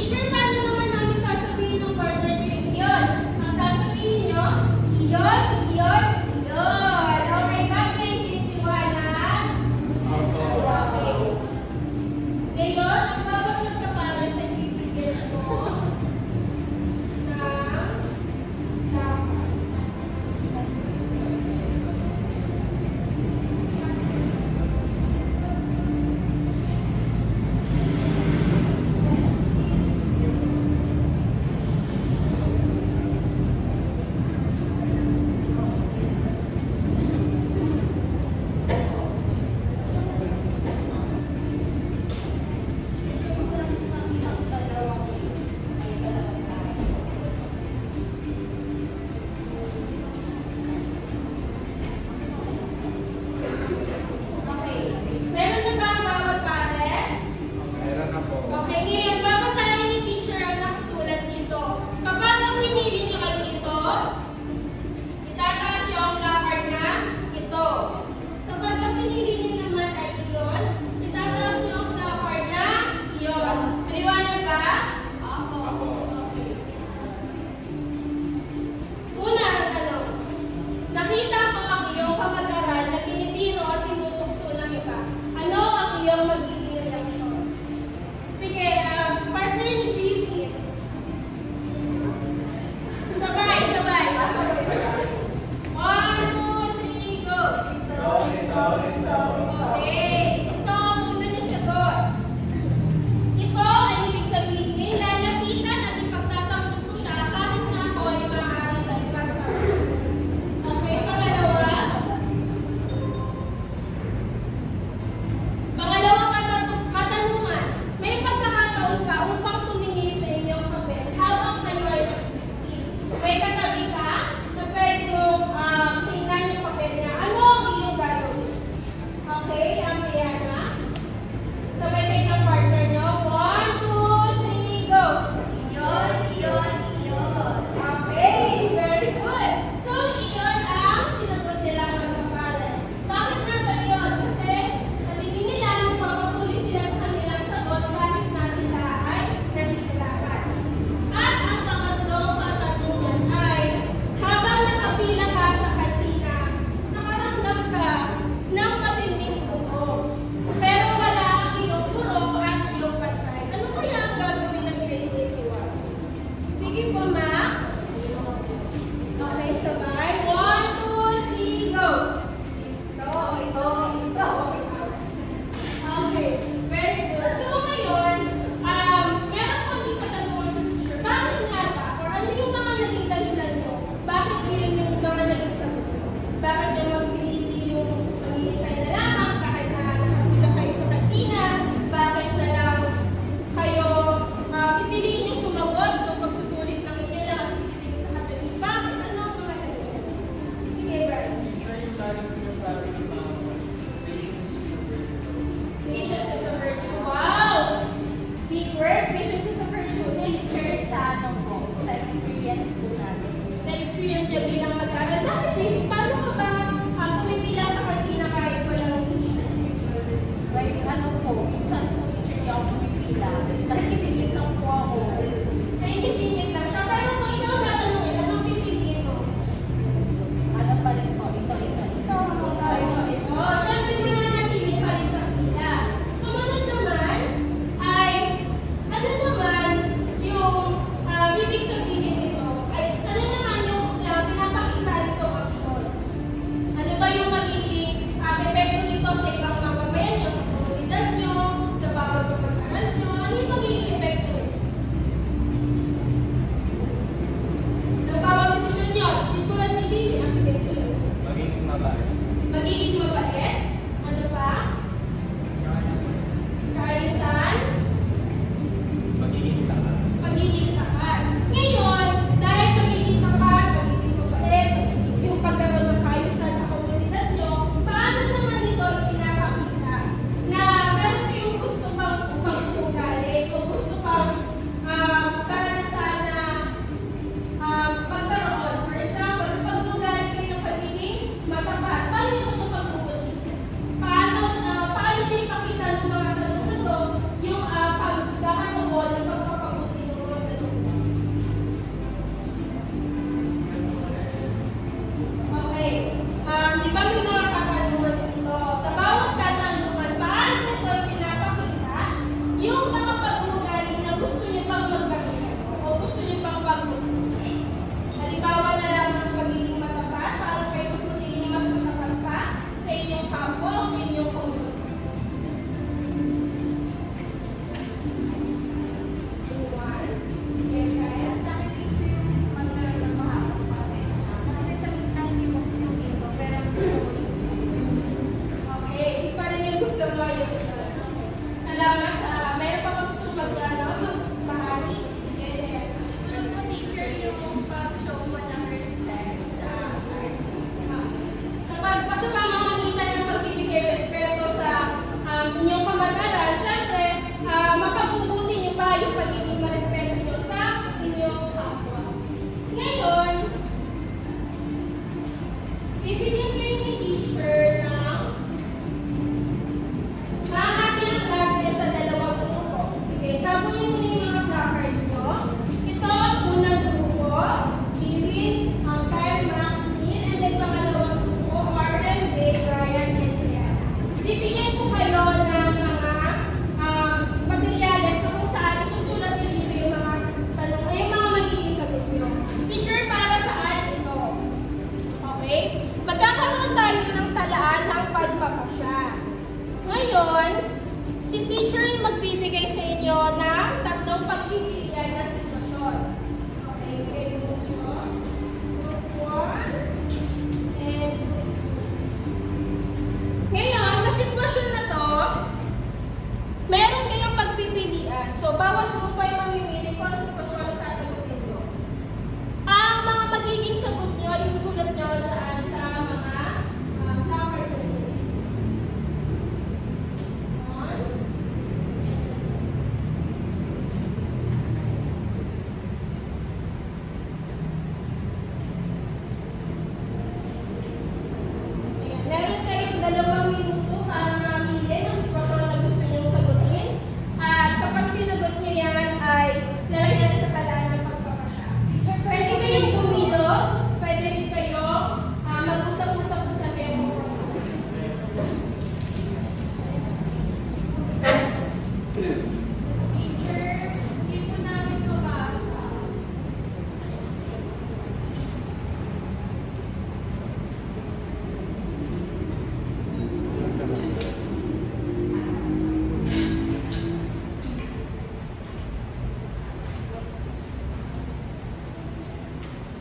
teacher, paano naman namin sasabihin ng partner trick yun? Ang sasabihin nyo, iyon, iyon, iyon. Okay ba? Grade 21? Okay. Ngayon, ang bawat magkapares ay bibigyan ko ng lakas. yung mga pag-uugali na gusto niyo pang magbago o gusto niyo pang pag-uugali. Halimbawa na lang ang pagiging matapat, para kayo mas magiging mas matapat pa sa inyong kampo, sa inyong komunidad. Magkakaroon tayo ng talaan ng pagpapasya. Ngayon, si teacher ay magbibigay sa inyo ng tatlong pagpipilian na sitwasyon. Okay, grade 1, group 1, and ngayon, sa sitwasyon na to, meron kayong pagpipilian. So, bawat grupo ay mamimili kung ano sitwasyon na sasagutin nyo. Ang mga magiging sagot nyo, yung sulat nyo dyan sa mga numbers sa inyo. Meron kayong 2 minuto para mamili ng sitwasyon na gusto nyo sagutin. At kapag sinagot nyo yan, ay lalagyan sa talaan ng pagpapasya. Pwede kayong bumilog, pwede rin kayong mag-usap-usap sa memo. Teacher, hindi po namin mabasa.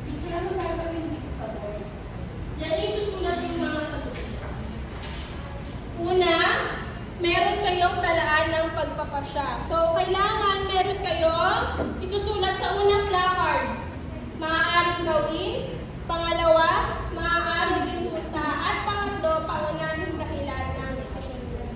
Teacher, ano gagawin dito sa board? Yan ay susulat yung mga sagot. Una, meron kayong talaan ng pagpapasya. So, kailangan meron kayong isusulat sa unang placard. Maaaring gawin. Pangalawa, maaaring resulta. At pangatlo, pangunahing dahilan ng desisyon nila.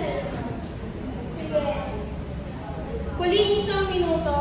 Sige. Huling 1 minuto.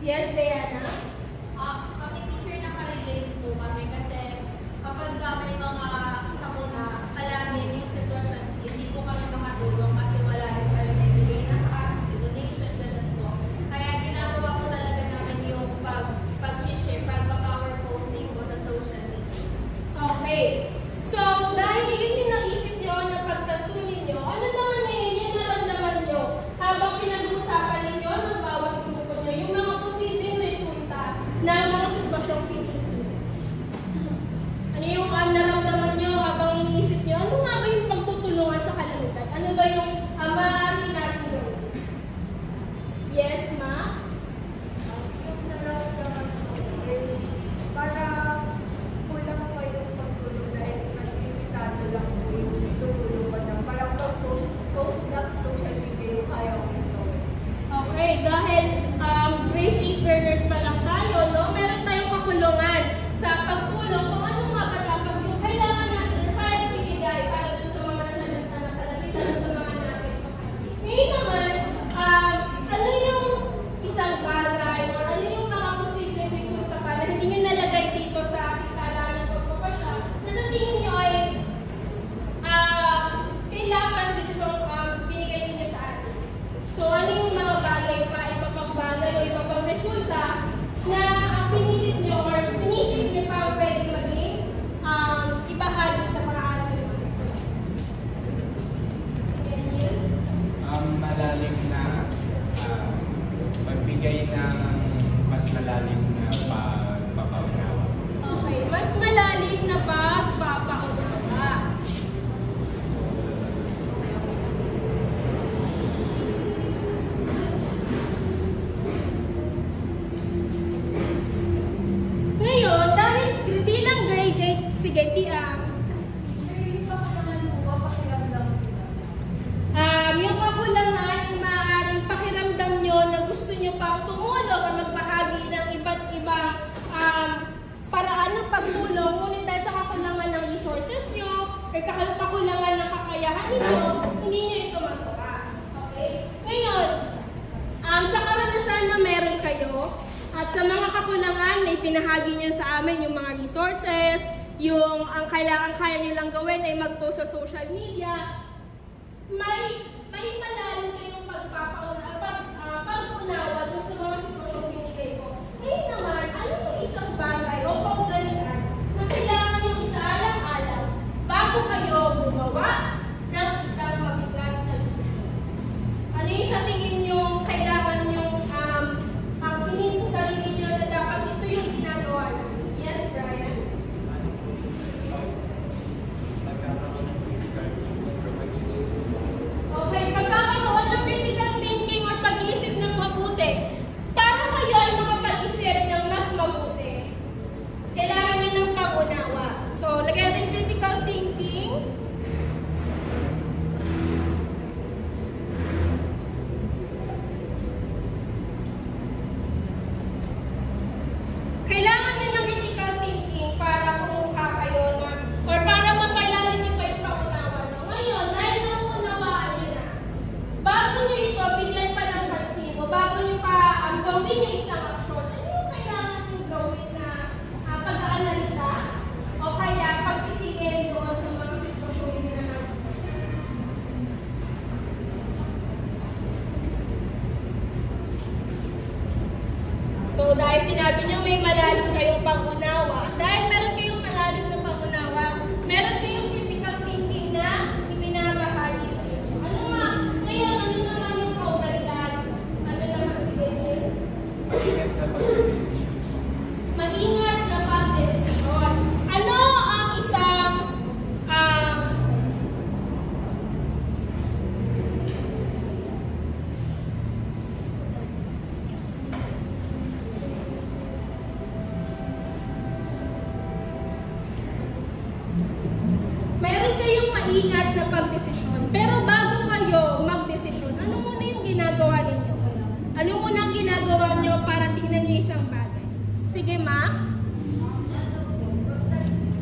Yes, Diana? Kami teacher nakarelate po kami kasi kapag may mga sakuna, kalamin yung sitwasyon, hindi po kami makatulong kasi wala rin kami na ibigay na cash, donation, ganun po. Kaya ginagawa po talaga namin yung pag-share, pag-power posting po sa social media. Okay. So, dahil yun yung naisip nyo na pagtantunin nyo, ano naman ngayon yung naramdaman nyo habang pinag-uusapan ninyo ng bawat grupo nyo, yung mga dahil grade 8 learners pa lang tayo, no? Meron tayong kakulungan sa pagtulong kung ano nga ba dapat yung kailangan natin or para ibigay para doon sa mga nasalita na kalamitan sa mga natin. Ngayon naman, ano yung isang bagay o ano yung mga posibleng resulta pa na hindi nyo nalagay dito sa ating talaan ng pagpapasya na sa tingin nyo ay kailangan desisyon binigay ninyo sa atin. So, ano yung mga bagay pa, iba pang bagay o iba pang resulta na pinilit nyo or inisip nyo pa pwede maging ibahagi sa mga ating resulta? Sige, Neil. Malalim na pagbigay ng mas malalim na pagpapaunawa. Okay, mas malalim na pagpapaunawa. Ngayon, dahil bilang grade 8, sige, yung kakulangan, yung maaaring pakiramdam nyo na gusto nyo pang tumulong o magbahagi ng iba't ibang paraan ng pagtulong, ngunit dahil sa kakulangan ng resources nyo or kakulangan ng kakayahan ninyo, hindi nyo ito magawa. Okay? Ngayon, sa karanasan na meron kayo, at sa mga kakulangan na ipinahagi nyo sa amin yung mga resources, yung ang kaya nyo lang gawin ay mag-post sa social media, may malalim kayong pag-unawa doon sa mga sitwasyong binigay ko. Ngayon naman, ano yung isang bagay o kaugalian na kailangan yung isaalang-alang bago kayo gumawa ng isang mabigat na desisyon? Ano yung sa tingin nyo kailangan yung pinin sa sarili nyo na dapat ito yung ginagawa namin? Yes, Brian? Okay, pagkakaroon ng critical thinking or pag-iisip ng mabuti, para kayo ay makapag-isip ng mas mabuti, kailangan nyo ng pag-unawa. So, lagyan natin critical thinking. Kailangan nyo ng critical thinking para kumuha kayo na, or para mapalalim nyo pa yung pangunawa nyo. Ngayon, dahil naunawaan nyo na, bago nyo ito bigyan pa ng pansin, o bago nyo pa gawin yung isang aksyon, ano yung kailangan nyo gawin na pag-aanalisa o kaya pagtitingin doon sa mga sitwasyon nyo na So, dahil sinabi niyo may malalim kayong pangunawa, at dahil meron kayong malalim na pangunawa, meron kayong critical thinking na ibinabahagi sa inyo. Ano nga? Ngayon, ano naman yung kaugalian? Ano naman sige? Maingat na pag-desisyon. Maingat na pagdedesisyon. Ano ang isang meron kayong maingat na pagdesisyon. Pero bago kayo magdesisyon, ano muna yung ginagawa ninyo? Ano muna ang ginagawa nyo para tingnan nyo isang bagay? Sige, Max?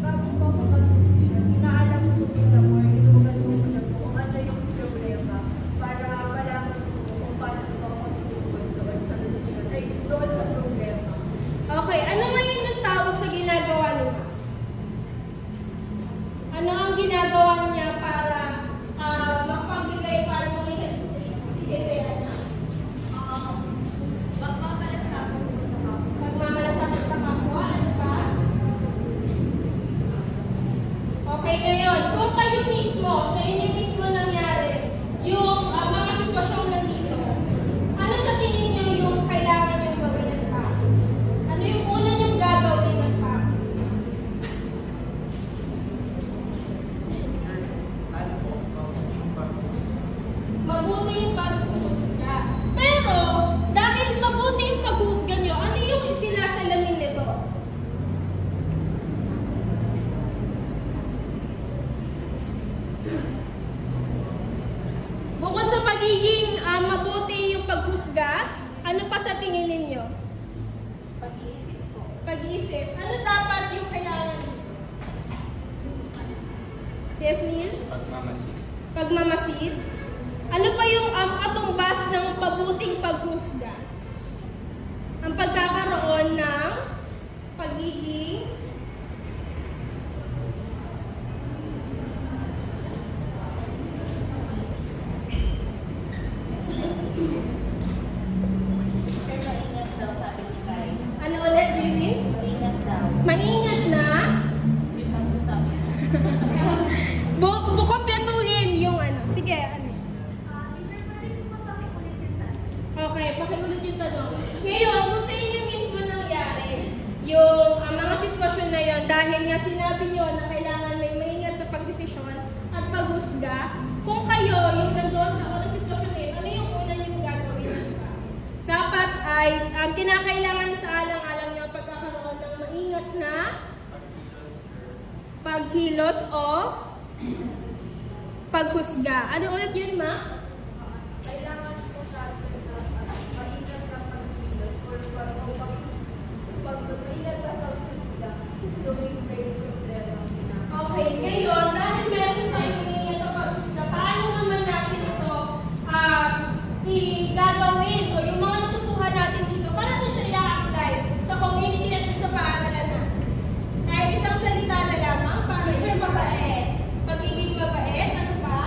Bago pa ako mag-desisyon, inaalam ko muna more, inugan ko muna kung ano yung problema para malaman ko kung paano ko magtutulong doon sa desisyon, ay doon sa problema. Okay, ano ngayon yung tawag sa ginagawa ni Max? Ano ang ginagawa niya para mapagbigay pa ng desisyon? Sige, Diana. Magmamalasakit ko sa kapwa. Pagmamalasakit sa kapwa, pa sa tingin ninyo? Pag-iisip po. Pag-iisip. Ano dapat yung kailangan? Yes, Neil? Pagmamasid. Pagmamasid. Ano pa yung katumbas ng pabuting paghusga? Ang pagkakaroon ng pagiging Sir, maingat daw, sabi ni Kai. ano ulit, Jimmy? Maingat daw. Maingat na Yun lang po sabi niya. bukompletuhin yung ano. Sige, ano? Teacher, pwede po ba pakikulit yung tanong? Okay, pakiulit yung tanong. Ngayon, kung sa inyo mismo nangyari, yung mga sitwasyon na yon dahil nga sinabi nyo na kailangan may maingat na pagdesisyon at paghusga, kung kayo yung nandoon sa unang sitwasyon na yun, ano yung una nyo gagawin? Dapat ay kinakailangan sa alang-alang niya ang pagkakaroon ng maingat na paghilos o paghusga. Ano ulit yun, Max? Kailangan po natin na maingat na pagkilos or maingat na paghusga tuwing may problema. Okay, ngayon, dahil meron tayong maingat na paghusga, paano naman natin ito gagawin o yung mga natutuhan natin dito, paano ito siya i-apply sa community natin sa paaralan natin? Kahit isang salita na lamang, paano siya mabait? Pagiging mabait, ano pa?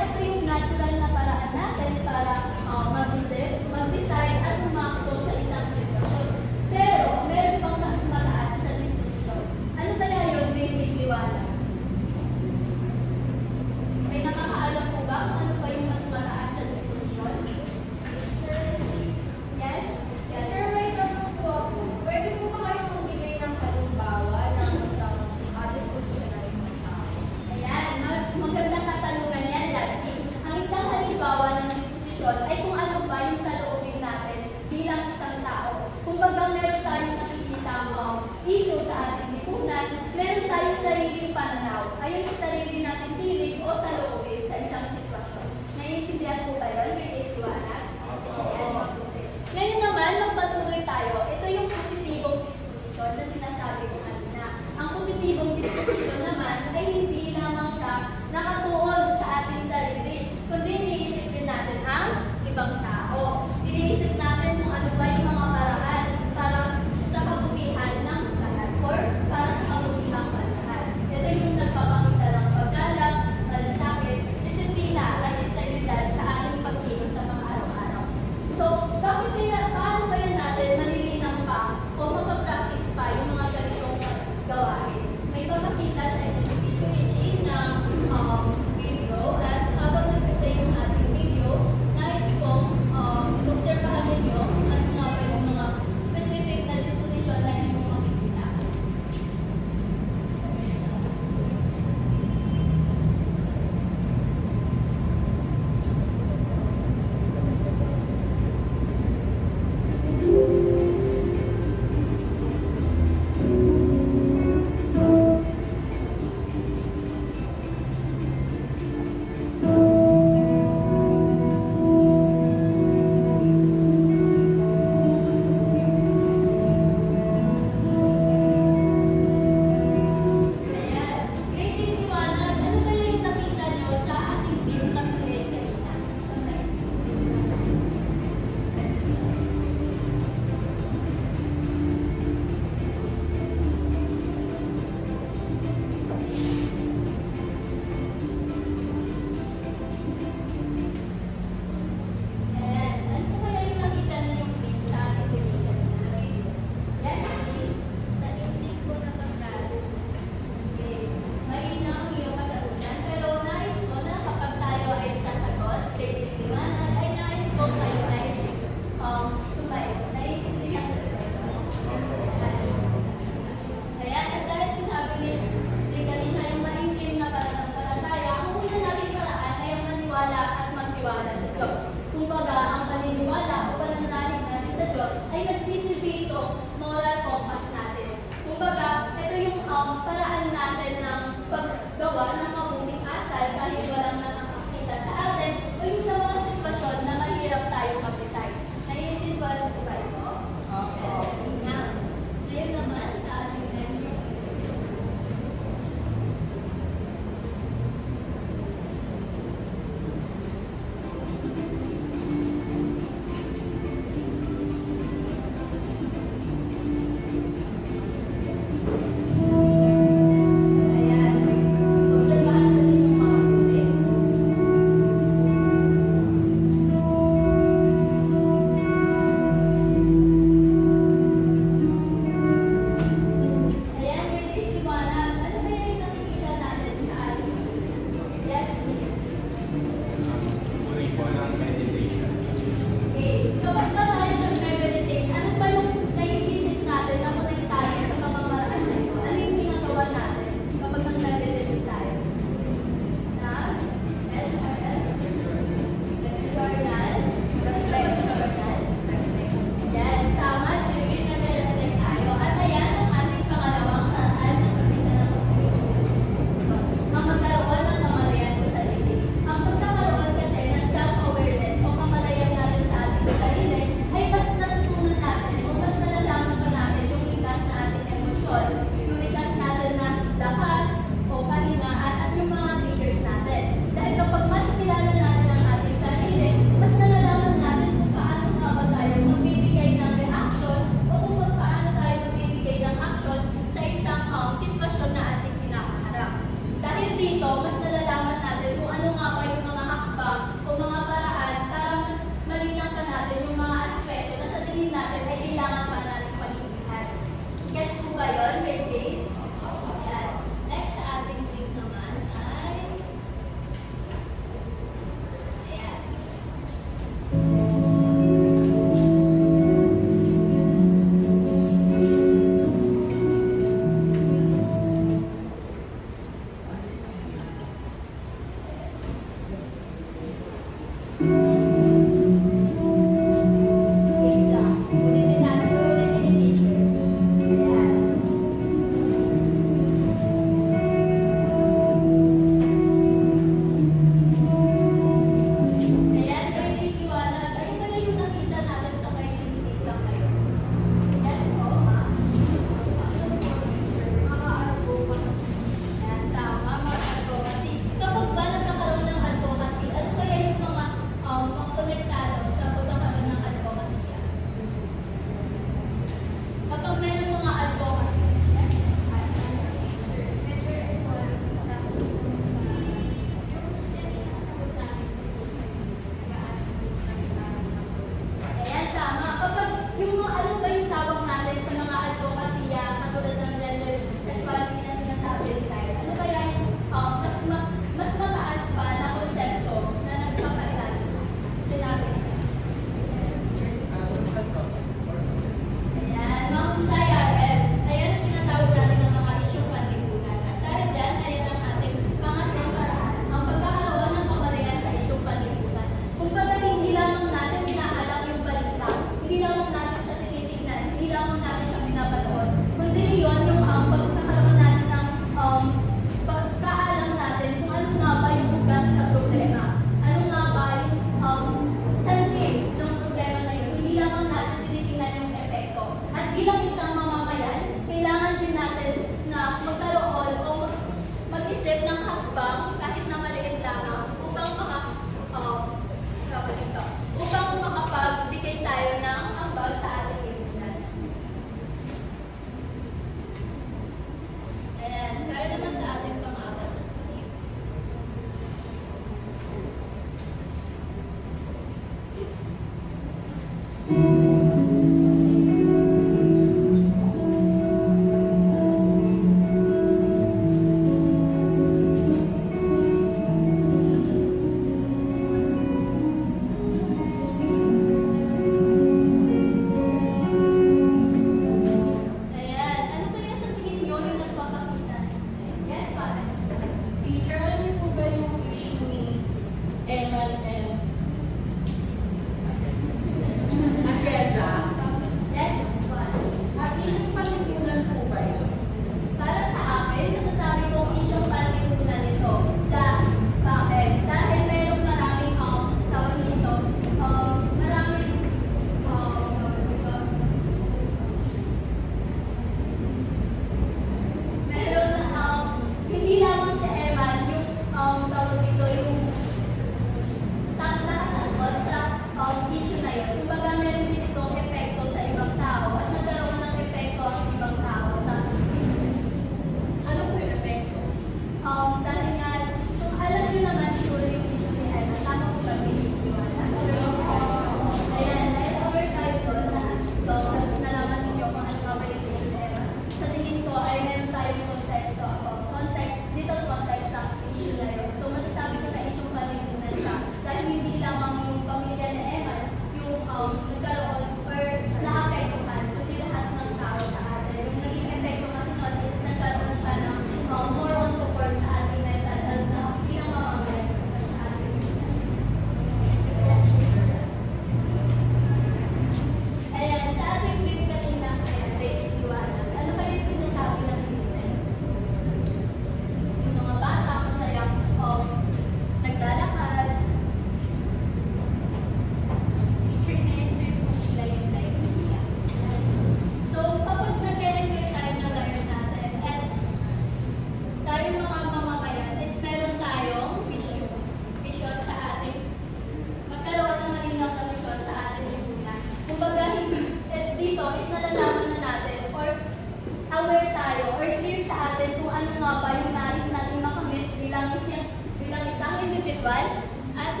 individual at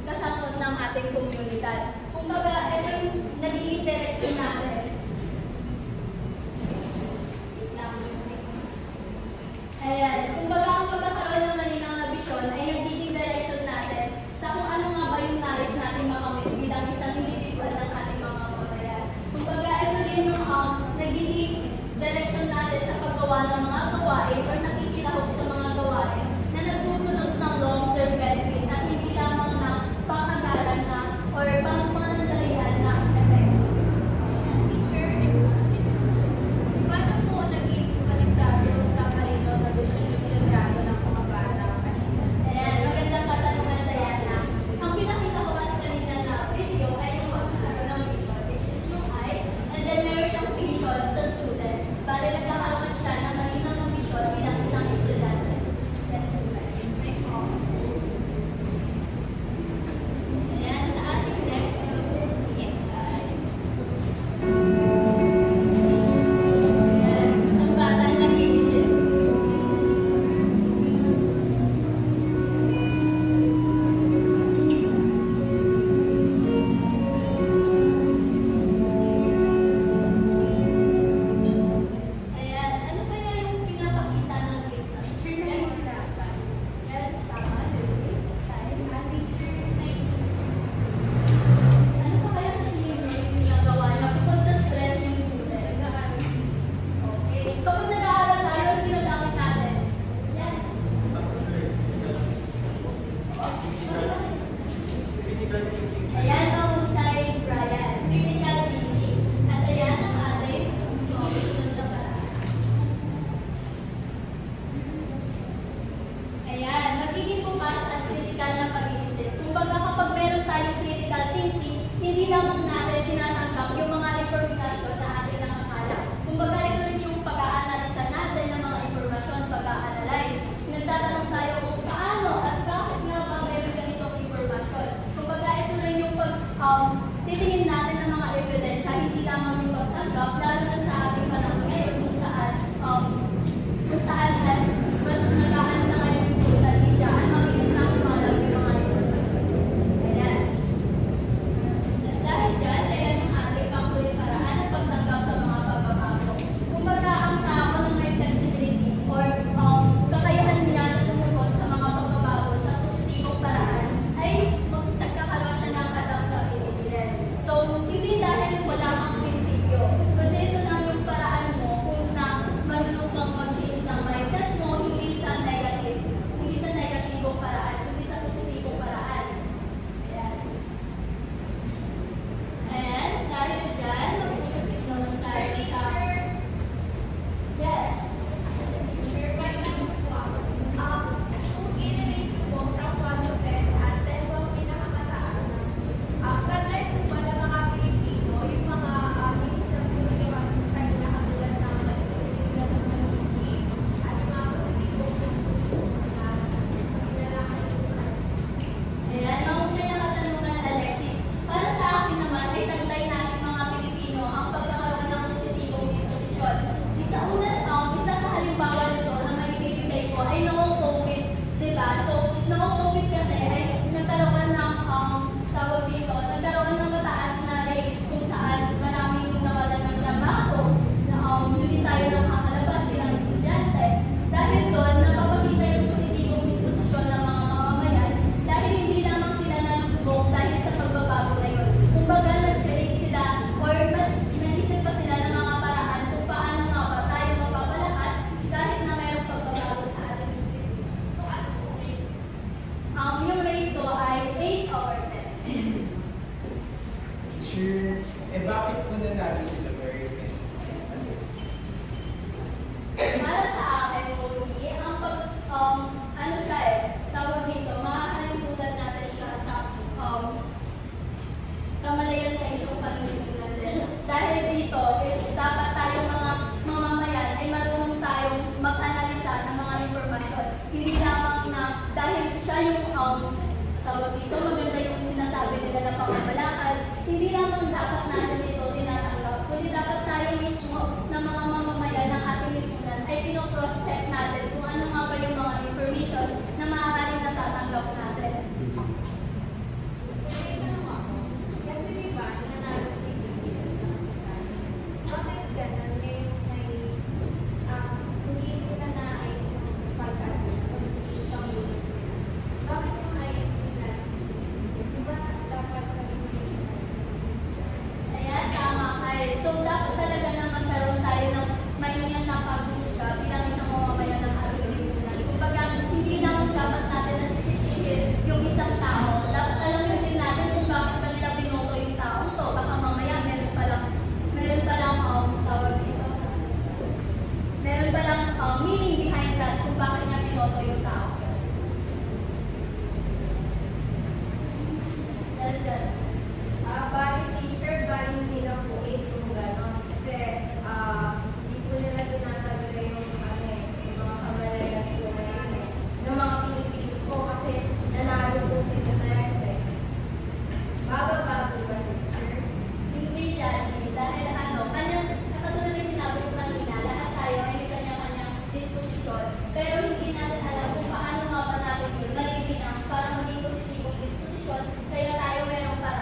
kasangkot ng ating komunidad. Kumbaga, ito yung nagiging direction natin. Ayan, kumbaga ang pagkakaroon ng malinaw na bisyon ay nagiging direction natin sa kung ano nga ba yung nais natin makamit bilang isang individual ng ating mga mamamayan. Kumbaga, ito rin yung nagiging direction natin sa paggawa ng mga gawain o nakikilahok sa mga gawain na nagpupunos ng long-term benefit at hindi lamang na pangagalan na or pangpanandalian na epekto. Ayan, teacher, paano po naging konektado sa malinaw na vision yung litrato ng mga bata kanina? Ayan, magandang katanungan, Diana. Ang pinakita ko kasi kanina na video ay yung pagkakaroon ng vision, which is yung eyes, and then meron siyang vision sa student. Bale, nagkakaroon siya ng malinaw ng vision bilang isang estudyante. Yes, ayan, sa ating next group ay ayan, isang batang nag-iisip. Ayan, ano kaya yung pinapakita ng data? Teacher na yung dapat. Yes, tama. Tayo. Ano pa kaya sa inyo yung ginagawa niya bukod sa stress yung student? Okay. Kapag nag-aaral tayo, ano ginagamit natin? Yes. Ayan ang husay, Brian. Critical thinking. At ayan ang ating sunod na paraan. Ayan, magiging bukas at critical na pag-iisip. Kumbaga kapag meron tayong critical thinking, hindi lamang natin tinatanggap yung mga impormasyon na ating nakakala. Kumbaga ito rin yung pag-aanalisa natin ng mga impormasyon, pag-aanalyze. Nagtatanong tayo kung paano at bakit nga ba meron ganitong impormasyon. Kumbaga ito rin yung titingin natin ng mga ebidensya, hindi lamang yung pagtanggap, lalo na sa ating panahon ngayon kung saan mas nag-aano na ngayon yung social media at mabilis na kumalag yung mga information. Ayan. Dahil dyan, ayan yung ating pangkulit paraan at pagtanggap sa mga pagbabago. Kumbaga, ang tao na may flexibility or kakayahan niya na tumugon sa mga pagbabago sa positibong paraan ay nagkakaroon siya ng adaptability rin. So, hindi dahil wala kang prinsipyo, kundi ito lang yung paraan mo kung na marunong kang mag-change ng mindset mo, hindi sa negatibong paraan, kundi sa positibong paraan. Ayan. Ayan, dahil dyan, mag-focusing naman tayo sa... Yes. Teacher, may tanong po ako. Kung i-rate niyo po from 1 to 10 at 10 po ang pinakamataas, tatay po ba ng mga Pilipino, yung mga discuss po ninyo kanina katulad ng pagtutulungan sa mag-isip, at yung mga positibong diskusyon na pinalakay po. Ayan, mahusay na katanungan, Alexis. Para sa akin naman, ay taglay natin mga Pilipino ang pagkakaroon ng positibong disposisyon. Isa sa halimbawa nito na may ibibigay ko ay noong COVID, diba? So, noong COVID kasi ay nagkaroon ng tawag dito, nagkaroon ng mataas na rates kung saan marami yung nawalan ng trabaho, na hindi tayo nakakalabas bilang estudyante. Dahil doon, napapakita yung positibong disposisyon ng mga mamamayan dahil hindi lamang sila nalubog dahil sa pagbabago na yun. Kumbaga, nag-create sila or mas naisip pa sila ng mga paraan kung paano nga ba tayo mapapalakas kahit na mayroong pagbabago sa ating Pilipinas. So, ano po rate? Yung rate ko ay 8 over 10. Teacher, bakit po nanalo sila very good? Para sa akin, Oli, ang ano siya tawag dito, makakalimutan natin siya sa kamalayan sa inyong pamilihan natin. Dahil dito is dapat tayong mga mamamayan ay marunong tayong mag-analisa ng mga informasyon. Hindi lamang na dahil siya yung tawag dito, maganda yung sinasabi nila na pamamalakad, hindi lamang dapat natin ito tinatanggap, kundi dapat tayo mismo na mga mamamayan ng ating lipunan ay pino-cross-check natin kung ano nga ba yung mga information na maaaring natatanggap natin. Yes. Bali teacher, bali hindi lang po 8 kung gano'n. Kasi hindi po nila tinatagla yung mga kamalayan po na yun ng mga Pilipino po kasi nanalo po si Duterte. Bababa po ba teacher? Hindi, Jasmine. Dahil katulad ng sinabi ko kanina, lahat tayo ay may kanya-kanyang disposisyon. Pero hindi natin alam kung paano nga ba natin yun nalilinaw para maging positibong disposisyon. Kaya tayo merong paraan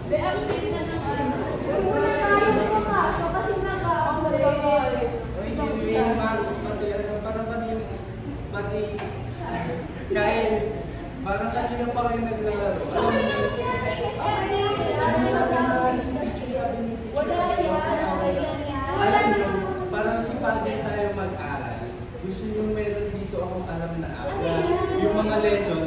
Muna tayo pumasok kasi nag-aaway. Oy, genuine Maris pati ano, parang pati kahit parang kanina pa kayo naglalaro. Alam niyo, alam niyo, parang si Padre tayo mag-aral. Gusto niyo meron dito akong alam na yung mga lesson